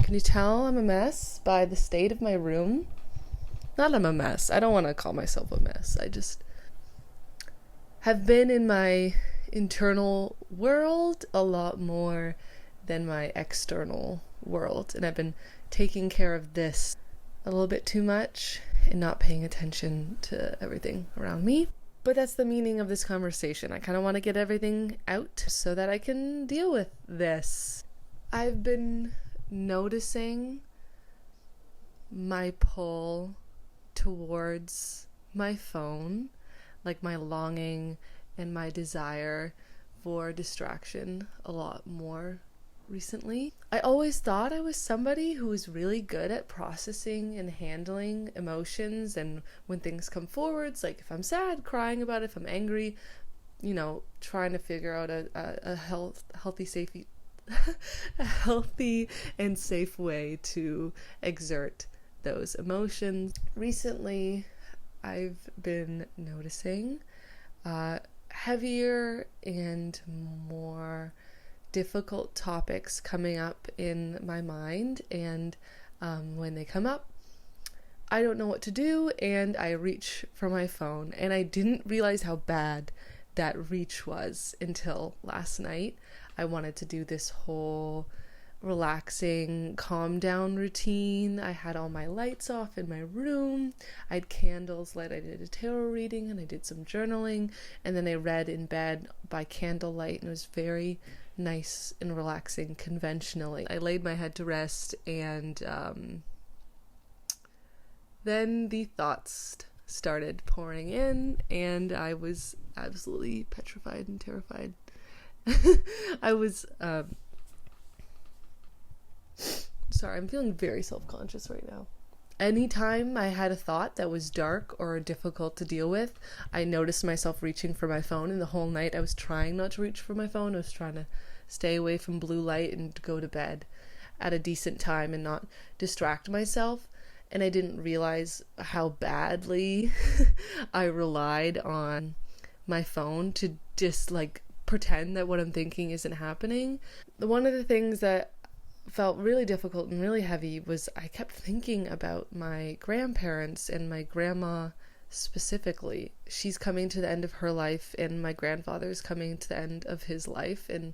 Can you tell I'm a mess by the state of my room? Not I'm a mess. I don't want to call myself a mess. I just have been in my internal world a lot more than my external world. And I've been taking care of this a little bit too much and not paying attention to everything around me. But that's the meaning of this conversation. I kind of want to get everything out so that I can deal with this. I've been noticing my pull towards my phone, like my longing and my desire for distraction a lot more recently. I always thought I was somebody who was really good at processing and handling emotions, and when things come forwards, like if I'm sad, crying about it, if I'm angry, trying to figure out a healthy and safe way to exert those emotions. Recently, I've been noticing heavier and more difficult topics coming up in my mind, and when they come up, I don't know what to do, and I reach for my phone. And I didn't realize how bad that reach was until last night. I wanted to do this whole relaxing calm down routine. I had all my lights off in my room. I had candles lit. I did a tarot reading and I did some journaling, and then I read in bed by candlelight, and it was very nice and relaxing conventionally. I laid my head to rest, and then the thoughts started pouring in, and I was absolutely petrified and terrified. I was sorry, I'm feeling very self-conscious right now. Anytime I had a thought that was dark or difficult to deal with, I noticed myself reaching for my phone, and the whole night I was trying not to reach for my phone. I was trying to stay away from blue light and go to bed at a decent time and not distract myself. And I didn't realize how badly I relied on my phone to just pretend that what I'm thinking isn't happening. One of the things that felt really difficult and really heavy was I kept thinking about my grandparents and my grandma specifically. She's coming to the end of her life, and my grandfather's coming to the end of his life, and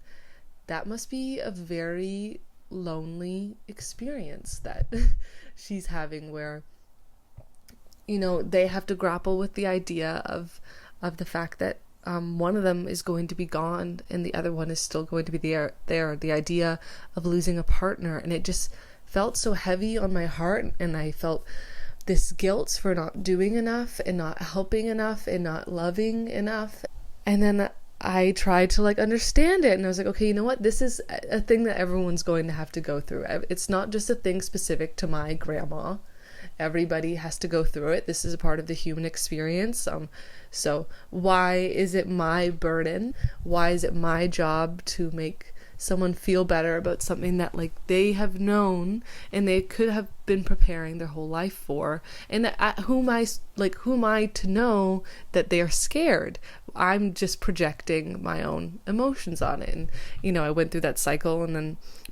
that must be a very lonely experience that she's having, where they have to grapple with the idea of the fact that one of them is going to be gone and the other one is still going to be there. The idea of losing a partner, and it just felt so heavy on my heart, and I felt this guilt for not doing enough and not helping enough and not loving enough. And then I tried to understand it, and I was like, okay, you know what? This is a thing that everyone's going to have to go through. It's not just a thing specific to my grandma. Everybody has to go through it. This is a part of the human experience. So why is it my burden? Why is it my job to make someone feel better about something that they have known and they could have been preparing their whole life for? And who am I to know that they're scared? I'm just projecting my own emotions on it. And I went through that cycle,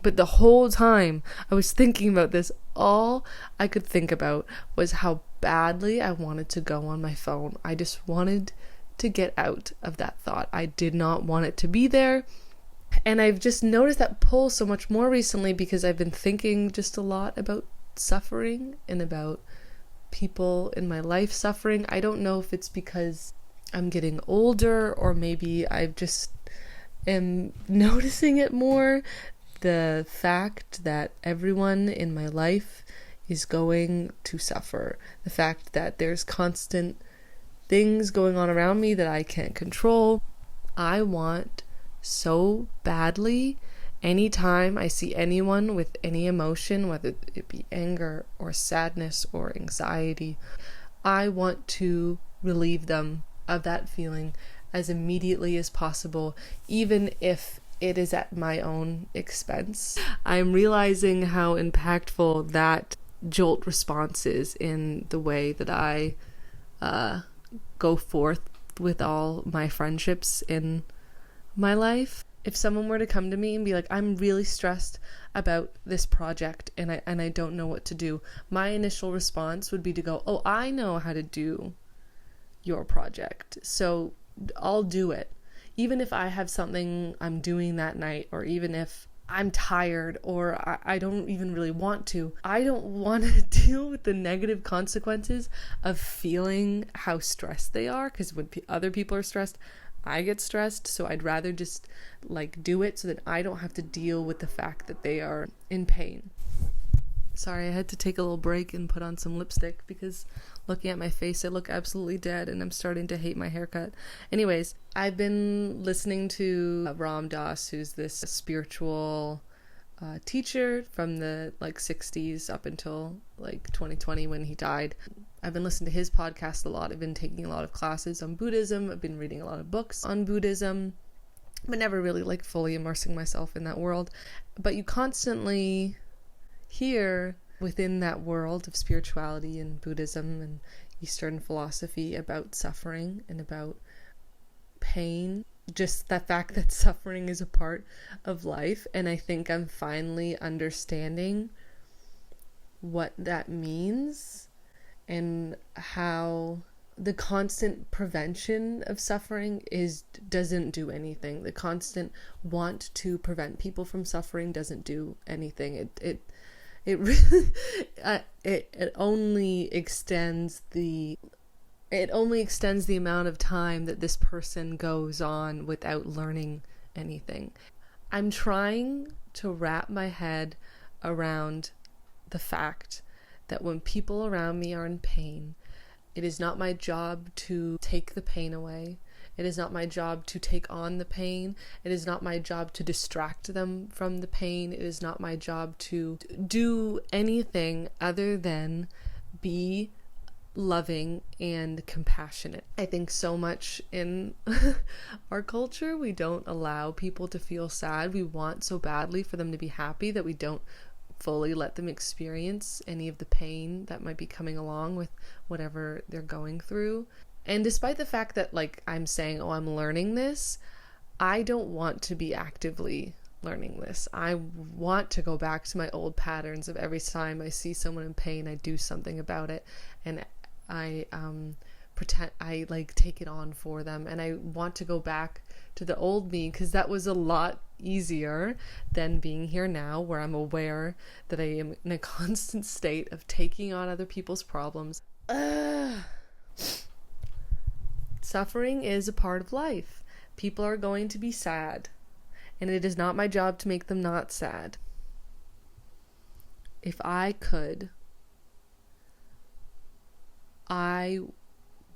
but the whole time I was thinking about this, all I could think about was how badly I wanted to go on my phone. I just wanted to get out of that thought. I did not want it to be there. And I've just noticed that pull so much more recently because I've been thinking just a lot about suffering and about people in my life suffering. I don't know if it's because I'm getting older, or maybe I just am noticing it more. The fact that everyone in my life is going to suffer. The fact that there's constant things going on around me that I can't control. I want so badly, anytime I see anyone with any emotion, whether it be anger or sadness or anxiety, I want to relieve them of that feeling as immediately as possible, even if it is at my own expense. I'm realizing how impactful that jolt response is in the way that I go forth with all my friendships in my life. If someone were to come to me and be like, I'm really stressed about this project and I don't know what to do, my initial response would be to go, oh, I know how to do your project, so I'll do it. Even if I have something I'm doing that night, or even if I'm tired or I don't even really want to, I don't want to deal with the negative consequences of feeling how stressed they are, because when other people are stressed, I get stressed. So I'd rather just do it so that I don't have to deal with the fact that they are in pain. Sorry, I had to take a little break and put on some lipstick because looking at my face, I look absolutely dead and I'm starting to hate my haircut. Anyways, I've been listening to Ram Dass, who's this spiritual teacher from the 60s up until 2020 when he died. I've been listening to his podcast a lot. I've been taking a lot of classes on Buddhism. I've been reading a lot of books on Buddhism, but never really fully immersing myself in that world. But you constantly hear within that world of spirituality and Buddhism and Eastern philosophy about suffering and about pain, just the fact that suffering is a part of life. And I think I'm finally understanding what that means and how the constant prevention of suffering doesn't do anything. The constant want to prevent people from suffering doesn't do anything. It really it only extends the amount of time that this person goes on without learning anything. I'm trying to wrap my head around the fact that when people around me are in pain, it is not my job to take the pain away. It is not my job to take on the pain. It is not my job to distract them from the pain. It is not my job to do anything other than be loving and compassionate. I think so much in our culture, we don't allow people to feel sad. We want so badly for them to be happy that we don't fully let them experience any of the pain that might be coming along with whatever they're going through. And despite the fact that I'm saying, oh, I'm learning this, I don't want to be actively learning this. I want to go back to my old patterns of every time I see someone in pain, I do something about it, and I pretend I take it on for them. And I want to go back to the old me, because that was a lot easier than being here now, where I'm aware that I am in a constant state of taking on other people's problems. Suffering is a part of life. People are going to be sad, and it is not my job to make them not sad. If I could, I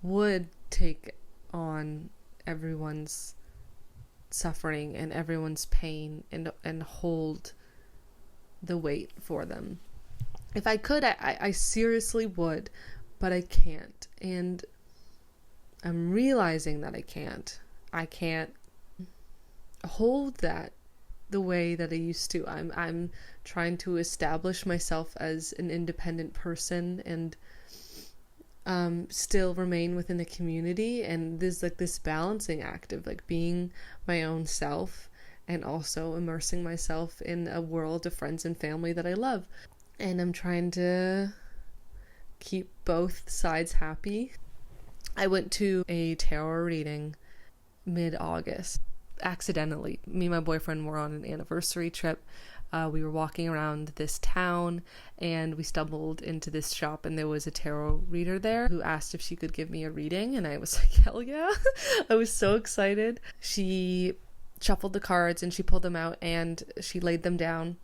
would take on everyone's suffering and everyone's pain and hold the weight for them. If I could, I seriously would, but I can't. And I'm realizing that I can't hold that the way that I used to. I'm trying to establish myself as an independent person and still remain within the community, and there's this balancing act of being my own self and also immersing myself in a world of friends and family that I love. And I'm trying to keep both sides happy. I went to a tarot reading mid-August. Accidentally. Me and my boyfriend were on an anniversary trip. We were walking around this town and we stumbled into this shop, and there was a tarot reader there who asked if she could give me a reading, and I was like, hell yeah. I was so excited. She shuffled the cards and she pulled them out and she laid them down.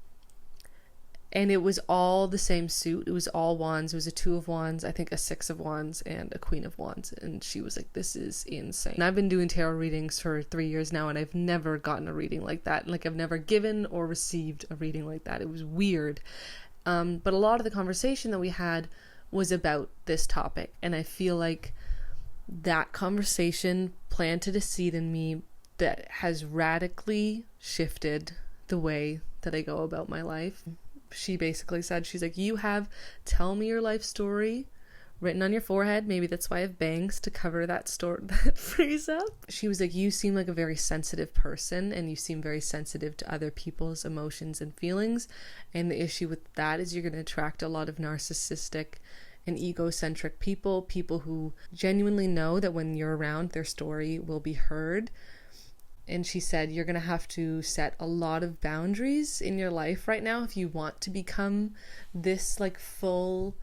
And it was all the same suit. It was all wands. It was a 2 of wands, I think a 6 of wands, and a queen of wands. And she was like, this is insane. And I've been doing tarot readings for 3 years now, and I've never gotten a reading like that. I've never given or received a reading like that. It was weird. But a lot of the conversation that we had was about this topic. And I feel like that conversation planted a seed in me that has radically shifted the way that I go about my life. She basically said, she's like, tell me your life story written on your forehead. Maybe that's why I have bangs to cover that that phrase up. She was like, you seem like a very sensitive person, and you seem very sensitive to other people's emotions and feelings. And the issue with that is you're going to attract a lot of narcissistic and egocentric people who genuinely know that when you're around, their story will be heard. And she said, you're going to have to set a lot of boundaries in your life right now if you want to become this like full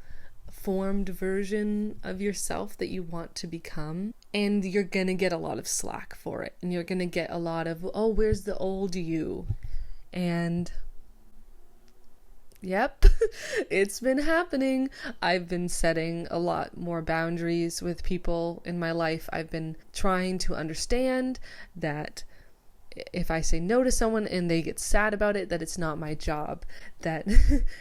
formed version of yourself that you want to become. And you're going to get a lot of slack for it. And you're going to get a lot of, oh, where's the old you? And yep, it's been happening. I've been setting a lot more boundaries with people in my life. I've been trying to understand that if I say no to someone and they get sad about it, that it's not my job, that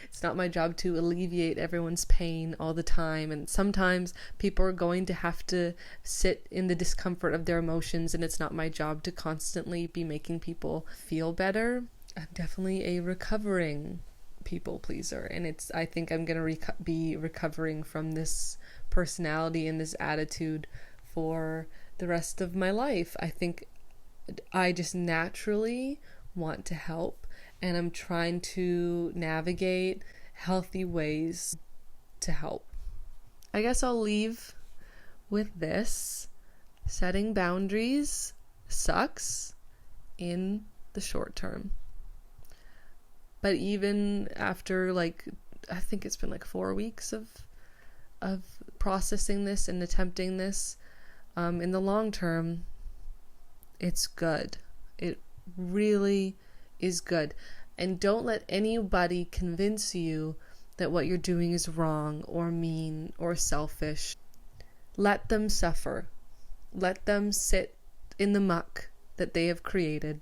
it's not my job to alleviate everyone's pain all the time. And sometimes people are going to have to sit in the discomfort of their emotions, and it's not my job to constantly be making people feel better. I'm definitely a recovering people pleaser, and I think I'm gonna be recovering from this personality and this attitude for the rest of my life. I think I just naturally want to help, and I'm trying to navigate healthy ways to help. I guess I'll leave with this. Setting boundaries sucks in the short term. But even after I think it's been 4 weeks of processing this and attempting this, in the long term, it's good. It really is good. And don't let anybody convince you that what you're doing is wrong or mean or selfish. Let them suffer. Let them sit in the muck that they have created.